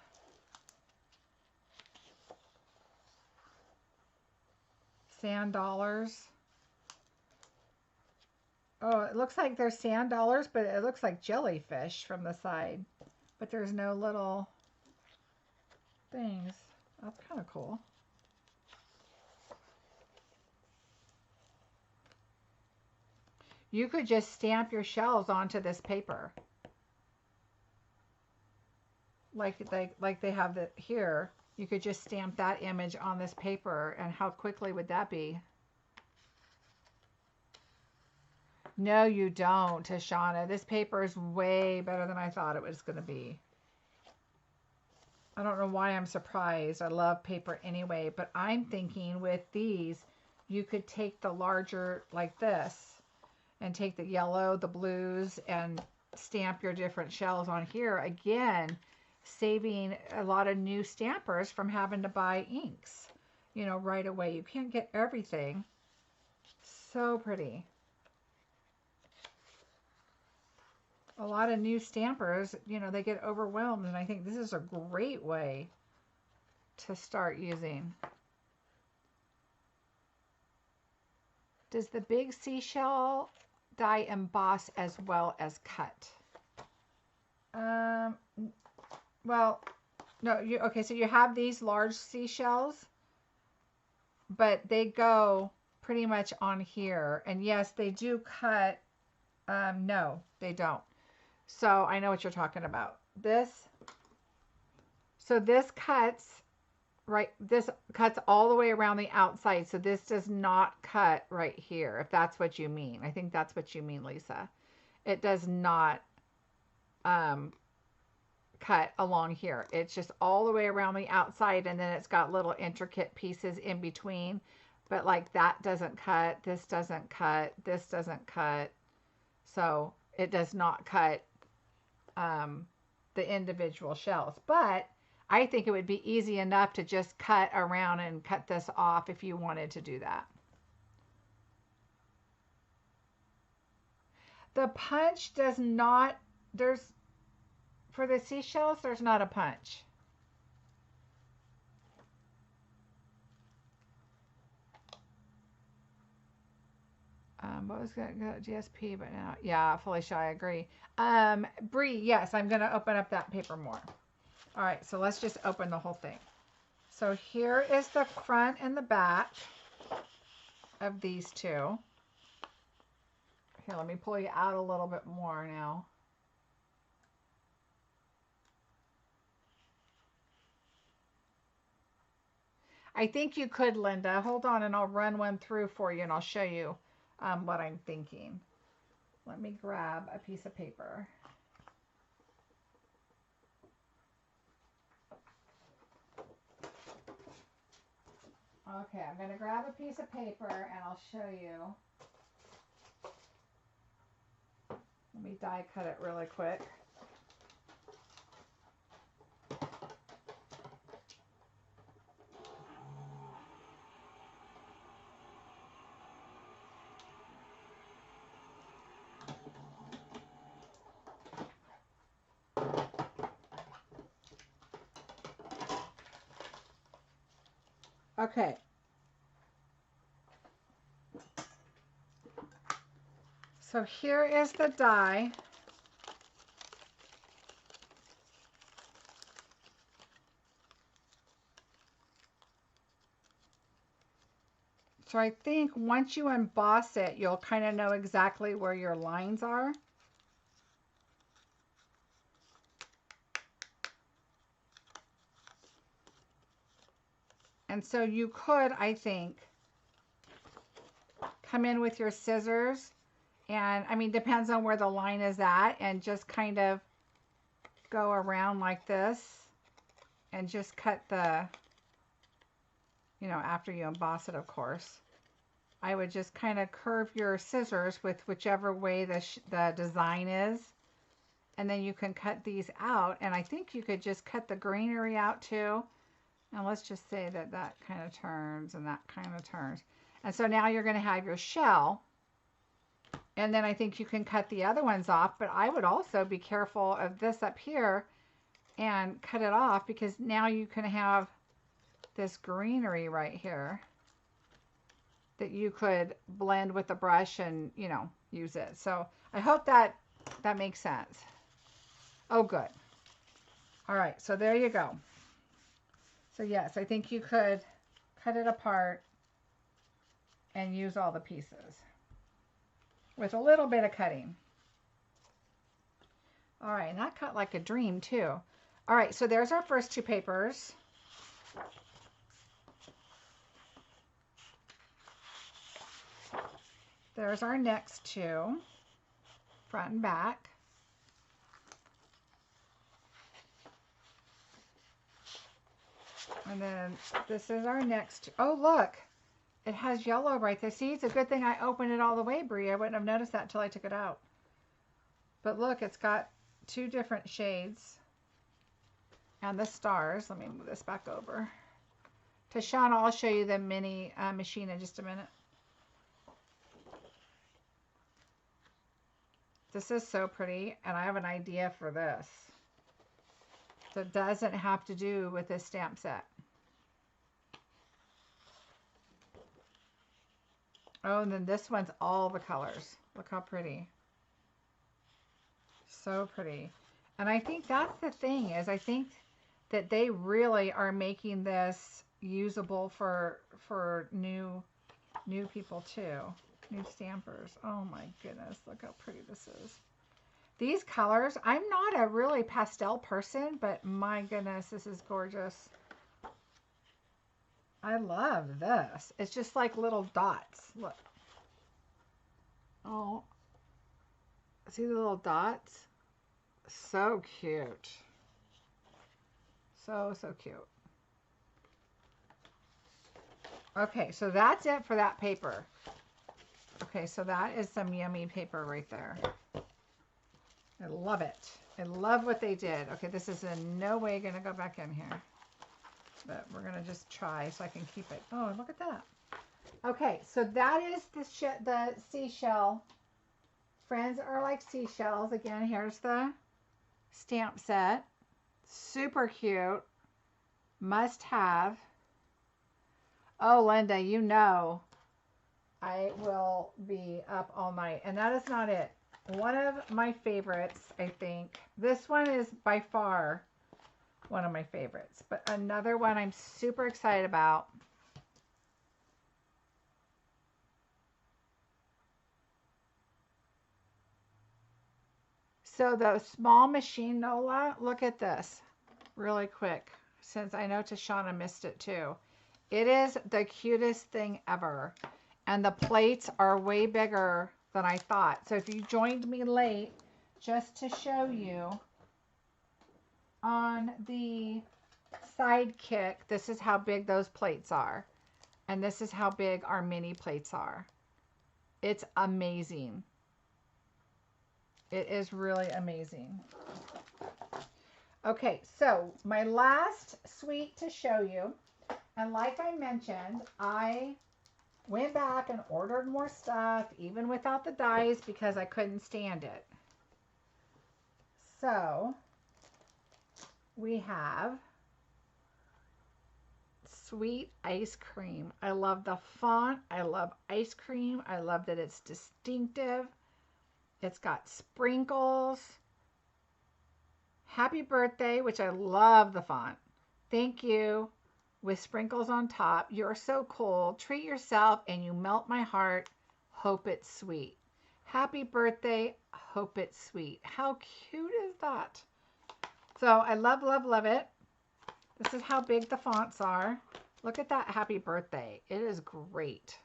Sand dollars. Oh, it looks like they're sand dollars, but it looks like jellyfish from the side. But there's no little things. That's kind of cool. You could just stamp your shells onto this paper. Like they have it here. You could just stamp that image on this paper, and how quickly would that be? No, you don't, Tashana. This paper is way better than I thought it was going to be. I don't know why I'm surprised. I love paper anyway, but I'm thinking with these, you could take the larger like this and take the yellow, the blues, and stamp your different shells on here. Again, saving a lot of new stampers from having to buy inks, you know, right away. You can't get everything. So pretty. A lot of new stampers, you know, they get overwhelmed, and I think this is a great way to start using. Does the big seashell die emboss as well as cut? Well, no, okay, so you have these large seashells, but they go pretty much on here, and yes, they do cut. No, they don't. So I know what you're talking about. So this cuts, right, this cuts all the way around the outside. So this does not cut right here, if that's what you mean. I think that's what you mean, Lisa. It does not cut along here. It's just all the way around the outside, and then it's got little intricate pieces in between. But like that doesn't cut, this doesn't cut, this doesn't cut. So it does not cut the individual shells, but I think it would be easy enough to just cut around and cut this off if you wanted to do that. The punch does not, for the seashells, there's not a punch. What was going to go GSP, but now, yeah, Felicia, I agree. Bree, yes, I'm going to open up that paper more. All right, so let's just open the whole thing. So here is the front and the back of these two. Here, let me pull you out a little bit more now. I think you could, Linda. Hold on, and I'll run one through for you, and I'll show you what I'm thinking. Let me grab a piece of paper. Okay, I'm going to grab a piece of paper and I'll show you. Let me die cut it really quick. Okay. So here is the die. So I think once you emboss it, you'll kind of know exactly where your lines are. And so you could, I think, come in with your scissors and, I mean, depends on where the line is at, and just kind of go around like this and just cut the, you know, after you emboss it, of course. I would just kind of curve your scissors with whichever way the design is, and then you can cut these out. And I think you could just cut the greenery out too. And let's just say that that kind of turns and that kind of turns. And so now you're going to have your shell. And then I think you can cut the other ones off, but I would also be careful of this up here and cut it off, because now you can have this greenery right here that you could blend with the brush and, you know, use it. So I hope that makes sense. Oh, good. All right, so there you go. So yes, I think you could cut it apart and use all the pieces with a little bit of cutting. All right, and that cut like a dream too. All right, so there's our first two papers. There's our next two, front and back. And then this is our next. Oh, look, it has yellow right there. See, it's a good thing I opened it all the way, Brie. I wouldn't have noticed that until I took it out. But look, it's got two different shades. And the stars. Let me move this back over. Tashana, I'll show you the mini machine in just a minute. This is so pretty, and I have an idea for this. So it doesn't have to do with this stamp set. Oh, and then this one's all the colors. Look how pretty. So pretty. And I think that's the thing, is I think that they really are making this usable for new people too. New stampers. Oh my goodness, look how pretty this is. These colors, I'm not a really pastel person, but my goodness, this is gorgeous. I love this. It's just like little dots. Look. Oh, see the little dots? So cute. So, so cute. Okay, so that's it for that paper. Okay, so that is some yummy paper right there. I love it. I love what they did. Okay, this is in no way going to go back in here. But we're going to just try so I can keep it. Oh, look at that. Okay, so that is the seashell. Friends are like seashells. Again, here's the stamp set. Super cute. Must have. Oh, Linda, you know I will be up all night. And that is not it. One of my favorites, I think. This one is by far one of my favorites. But another one I'm super excited about. So the small machine Nola, look at this really quick, since I know Tashana missed it too. It is the cutest thing ever. And the plates are way bigger than I thought. So if you joined me late, just to show you, on the Sidekick, this is how big those plates are. And this is how big our mini plates are. It's amazing. It is really amazing. Okay, so my last suite to show you, and like I mentioned, I went back and ordered more stuff, even without the dies, because I couldn't stand it. So we have Sweet Ice Cream. I love the font. I love ice cream. I love that it's distinctive. It's got sprinkles. Happy birthday, which I love the font. Thank you. With sprinkles on top. You're so cool. Treat yourself and you melt my heart. Hope it's sweet. Happy birthday. Hope it's sweet. How cute is that? So I love, love, love it. This is how big the fonts are. Look at that happy birthday. It is great.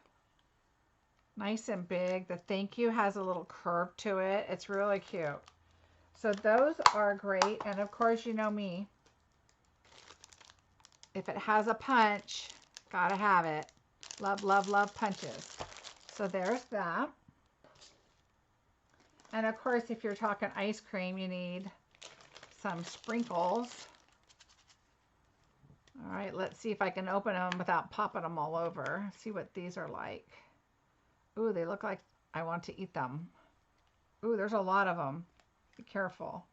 Nice and big. The thank you has a little curve to it. It's really cute. So those are great. And of course, you know me. If it has a punch, gotta have it. Love, love, love punches. So there's that. And of course, if you're talking ice cream, you need some sprinkles. All All right, let's see if I can open them without popping them all over. See what these are like. Ooh, they look like I want to eat them. Ooh, there's a lot of them. Be careful.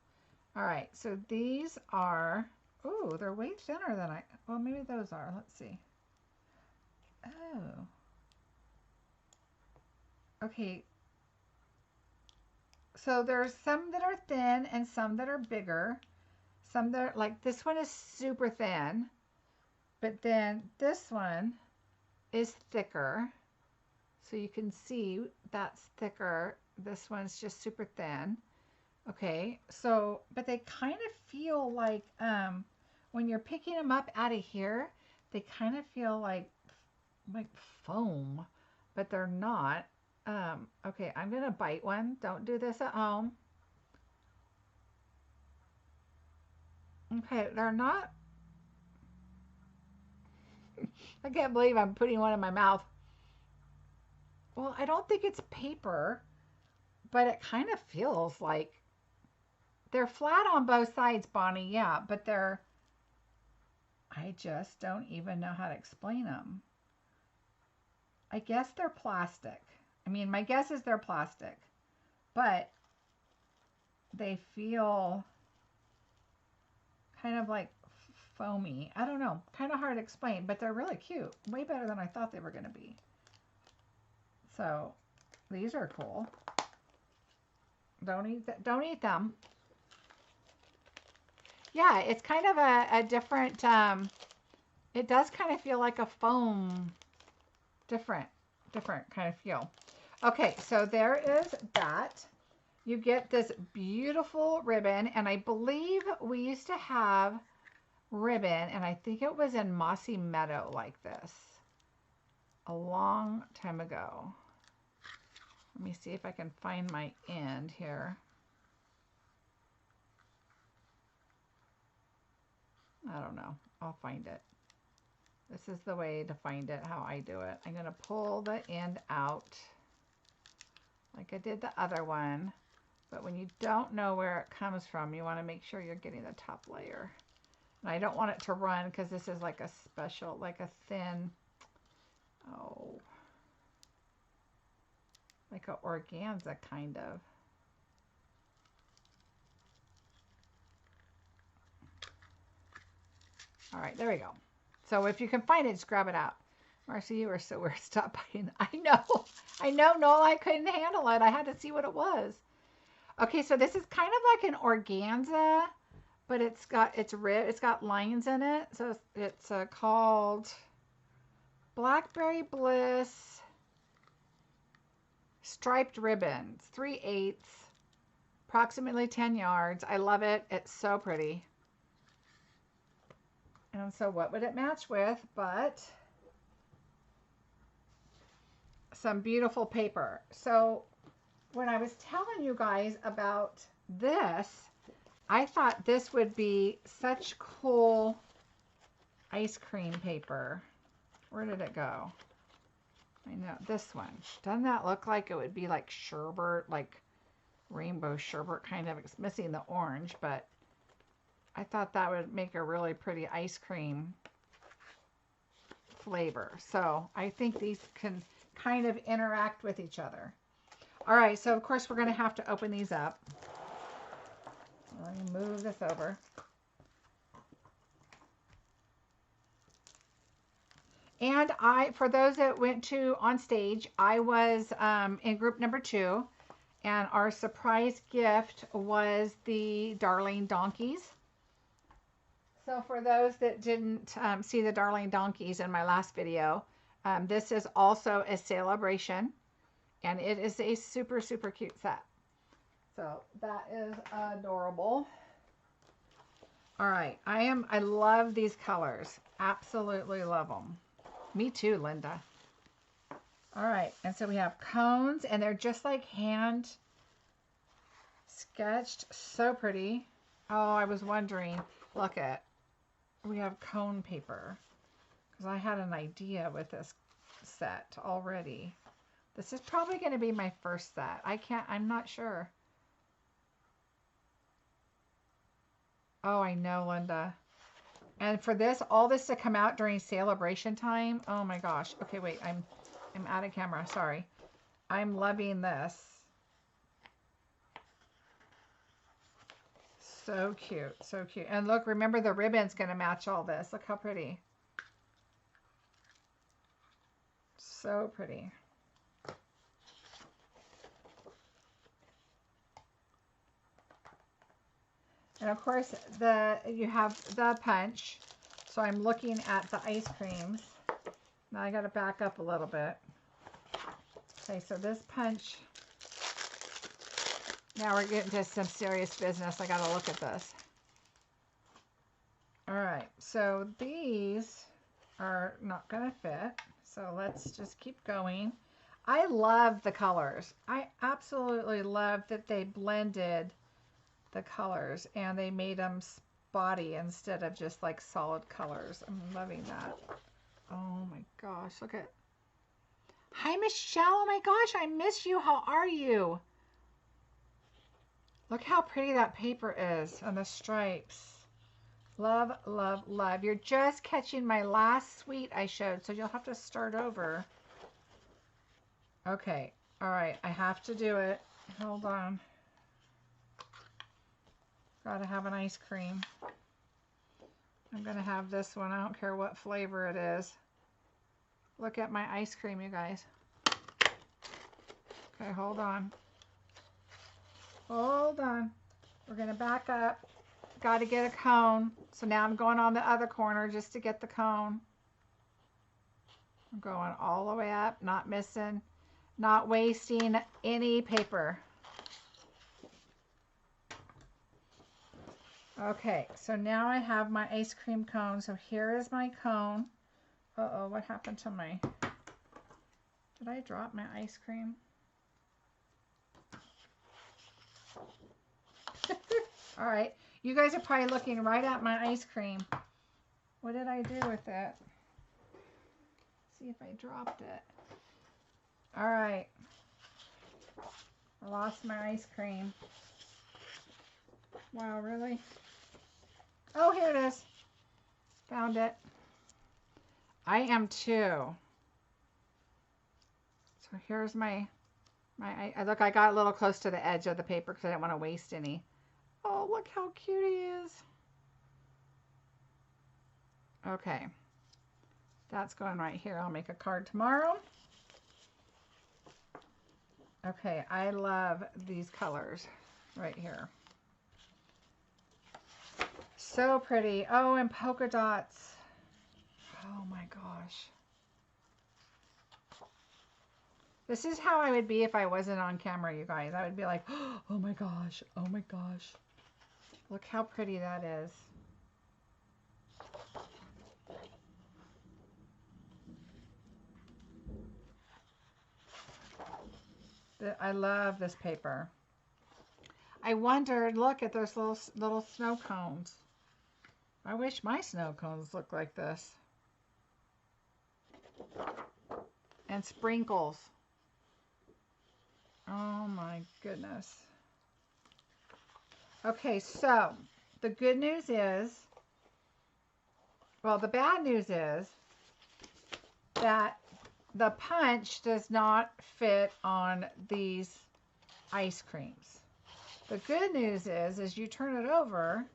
All right, so these are, ooh, they're way thinner than well, maybe those are. Let's see. Oh. Okay. So there's some that are thin and some that are bigger. Some that are, like this one is super thin, but then this one is thicker. So you can see that's thicker. This one's just super thin. Okay, so, but they kind of feel like, when you're picking them up out of here, they kind of feel like foam, but they're not. Okay, I'm going to bite one. Don't do this at home. Okay, they're not. I can't believe I'm putting one in my mouth. Well, I don't think it's paper, but it kind of feels like they're flat on both sides, Bonnie. Yeah, but I just don't even know how to explain them. I guess they're plastic. I mean, my guess is they're plastic, but they feel kind of like foamy. I don't know, kind of hard to explain, but they're really cute. Way better than I thought they were going to be. So these are cool. Don't eat them. Yeah, it's kind of a different, it does kind of feel like a foam, different kind of feel. Okay, so there is that. You get this beautiful ribbon, and I believe we used to have ribbon, and I think it was in Mossy Meadow like this a long time ago. Let me see if I can find my end here. I don't know. I'll find it. This is the way to find it, how I do it. I'm going to pull the end out like I did the other one. But when you don't know where it comes from, you want to make sure you're getting the top layer. And I don't want it to run because this is like a special, like a thin, oh, like an organza kind of. All right, there we go. So if you can find it, just grab it out. Marcie, you were so weird. Stop biting. I know, Noel, I couldn't handle it. I had to see what it was. Okay, so this is kind of like an organza, but it's got lines in it. So it's called Blackberry Bliss striped ribbons, 3/8, approximately 10 yards. I love it. It's so pretty. And so what would it match with but some beautiful paper? So when I was telling you guys about this, I thought this would be such cool ice cream paper. Where did it go? I know, this one. Doesn't that look like it would be like sherbet, like rainbow sherbet kind of? It's missing the orange, but I thought that would make a really pretty ice cream flavor. So I think these can kind of interact with each other. All right, so of course we're going to have to open these up. Let me move this over. And for those that went to on stage, I was in group number 2, and our surprise gift was the Darling Donkeys. So for those that didn't see the Darling Donkeys in my last video, this is also a Sale-a-Bration, and it is a super, super cute set. So that is adorable. All right, I love these colors. Absolutely love them. Me too, Linda. All right, and so we have cones, and they're just like hand sketched. So pretty. Oh, I was wondering, look at, we have cone paper, because I had an idea with this set already. This is probably going to be my first set. I'm not sure. Oh, I know, Linda. And for this, all this to come out during Sale-a-Bration time. Oh my gosh. Okay, wait, I'm out of camera. Sorry. I'm loving this. So cute, so cute. And look, remember the ribbon's going to match all this. Look how pretty. So pretty. And of course, you have the punch. So I'm looking at the ice creams. Now I got to back up a little bit. Okay, so this punch. Now we're getting to some serious business. I got to look at this. All right, so these are not going to fit. So let's just keep going. I love the colors. I absolutely love that they blended the colors and they made them spotty instead of just like solid colors. I'm loving that. Oh my gosh, look at. Hi Michelle, oh my gosh, I miss you. How are you? Look how pretty that paper is and the stripes. Love, love, love. You're just catching my last suite I showed, so you'll have to start over. Okay, all right, I have to do it. Hold on. Gotta have an ice cream. I'm gonna have this one. I don't care what flavor it is. Look at my ice cream, you guys. Okay, hold on. Hold on. We're gonna back up. Got to get a cone. So now I'm going on the other corner just to get the cone. I'm going all the way up, not missing, not wasting any paper. Okay, so now I have my ice cream cone. So here is my cone. Uh-oh, what happened to my... Did I drop my ice cream? All right, you guys are probably looking right at my ice cream. What did I do with it? See if I dropped it. All right. I lost my ice cream. Wow, really? Oh, here it is. Found it. I am too. So here's my look, I got a little close to the edge of the paper because I didn't want to waste any. Oh, look how cute he is. Okay. That's going right here. I'll make a card tomorrow. Okay, I love these colors right here. So pretty. Oh, and polka dots. Oh my gosh. This is how I would be if I wasn't on camera, you guys. I would be like, oh my gosh, oh my gosh. Look how pretty that is. I love this paper. I wondered, look at those little snow cones. I wish my snow cones looked like this. And sprinkles. Oh my goodness. Okay, so the good news is, well, the bad news is that the punch does not fit on these ice creams. The good news is you turn it over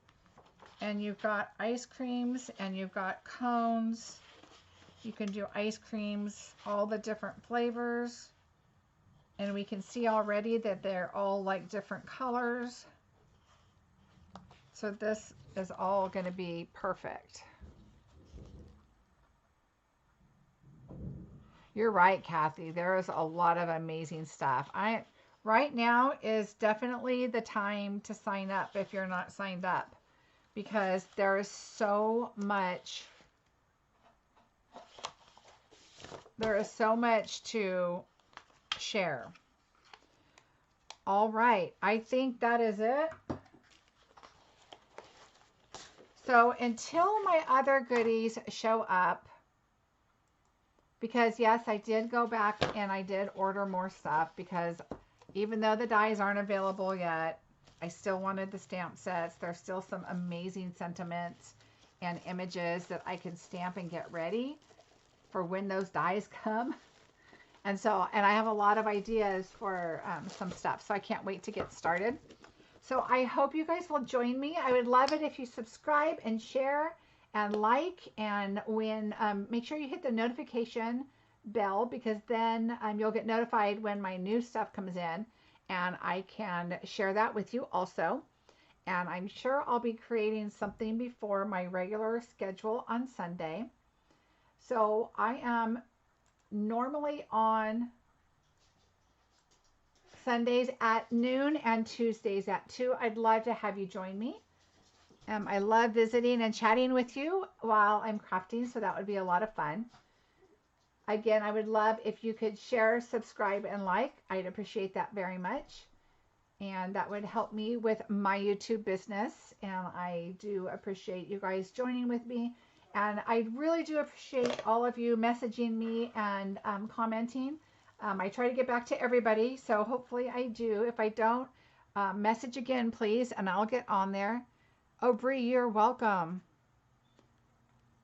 and you've got ice creams and you've got cones. You can do ice creams, all the different flavors. And we can see already that they're all like different colors. So this is all going to be perfect. You're right, Kathy. There is a lot of amazing stuff. Right now is definitely the time to sign up if you're not signed up, because there is so much. There is so much to share. All right, I think that is it. So until my other goodies show up, because yes, I did go back and I did order more stuff, because even though the dies aren't available yet, I still wanted the stamp sets. There's still some amazing sentiments and images that I can stamp and get ready for when those dies come. And I have a lot of ideas for some stuff, so I can't wait to get started. So I hope you guys will join me. I would love it if you subscribe and share and like, and when make sure you hit the notification bell, because then you'll get notified when my new stuff comes in, and I can share that with you also. And I'm sure I'll be creating something before my regular schedule on Sunday. So I am normally on Sundays at noon and Tuesdays at 2. I'd love to have you join me. I love visiting and chatting with you while I'm crafting, so that would be a lot of fun. Again, I would love if you could share, subscribe, and like. I'd appreciate that very much. And that would help me with my YouTube business. And I do appreciate you guys joining with me. And I really do appreciate all of you messaging me and commenting. I try to get back to everybody, so hopefully I do. If I don't, message again, please, and I'll get on there. Oh, Bree, you're welcome.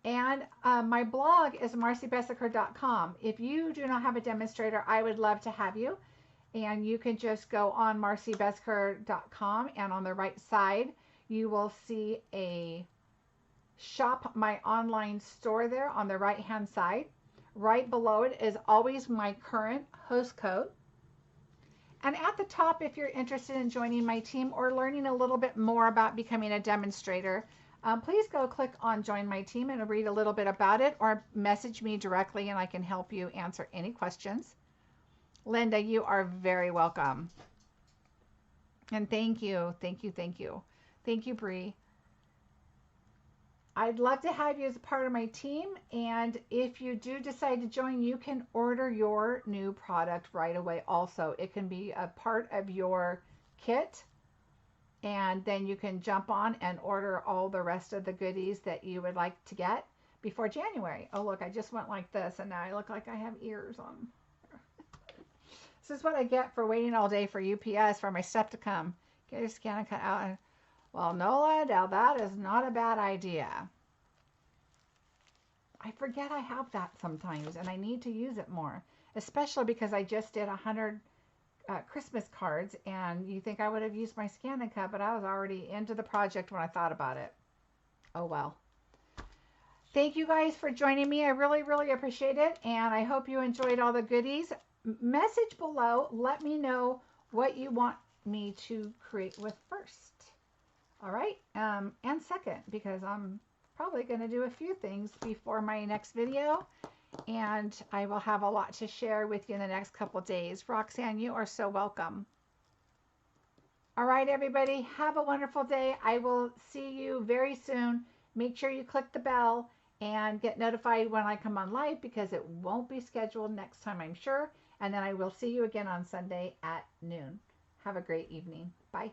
And my blog is marciebeseckerdesigns.com. If you do not have a demonstrator, I would love to have you. And you can just go on marciebeseckerdesigns.com, and on the right side, you will see a shop my online store there on the right hand side. Right below it is always my current host code. And at the top, if you're interested in joining my team or learning a little bit more about becoming a demonstrator, please go click on join my team and read a little bit about it, or message me directly and I can help you answer any questions. Linda, you are very welcome. And thank you, thank you, thank you. Thank you, Bree. I'd love to have you as a part of my team, and if you do decide to join, you can order your new product right away also. It can be a part of your kit, and then you can jump on and order all the rest of the goodies that you would like to get before January. Oh, look, I just went like this, and now I look like I have ears on. This is what I get for waiting all day for UPS for my stuff to come. Get your scan and cut out. Well, Nola, now that is not a bad idea. I forget I have that sometimes, and I need to use it more, especially because I just did 100 Christmas cards, and you think I would have used my scan and cut, but I was already into the project when I thought about it. Oh, well. Thank you guys for joining me. I really, really appreciate it, and I hope you enjoyed all the goodies. Message below. Let me know what you want me to create with first. All right, and second, because I'm probably going to do a few things before my next video, and I will have a lot to share with you in the next couple days. Roxanne, you are so welcome. All right, everybody, have a wonderful day. I will see you very soon. Make sure you click the bell and get notified when I come on live, because it won't be scheduled next time, I'm sure. And then I will see you again on Sunday at noon. Have a great evening. Bye.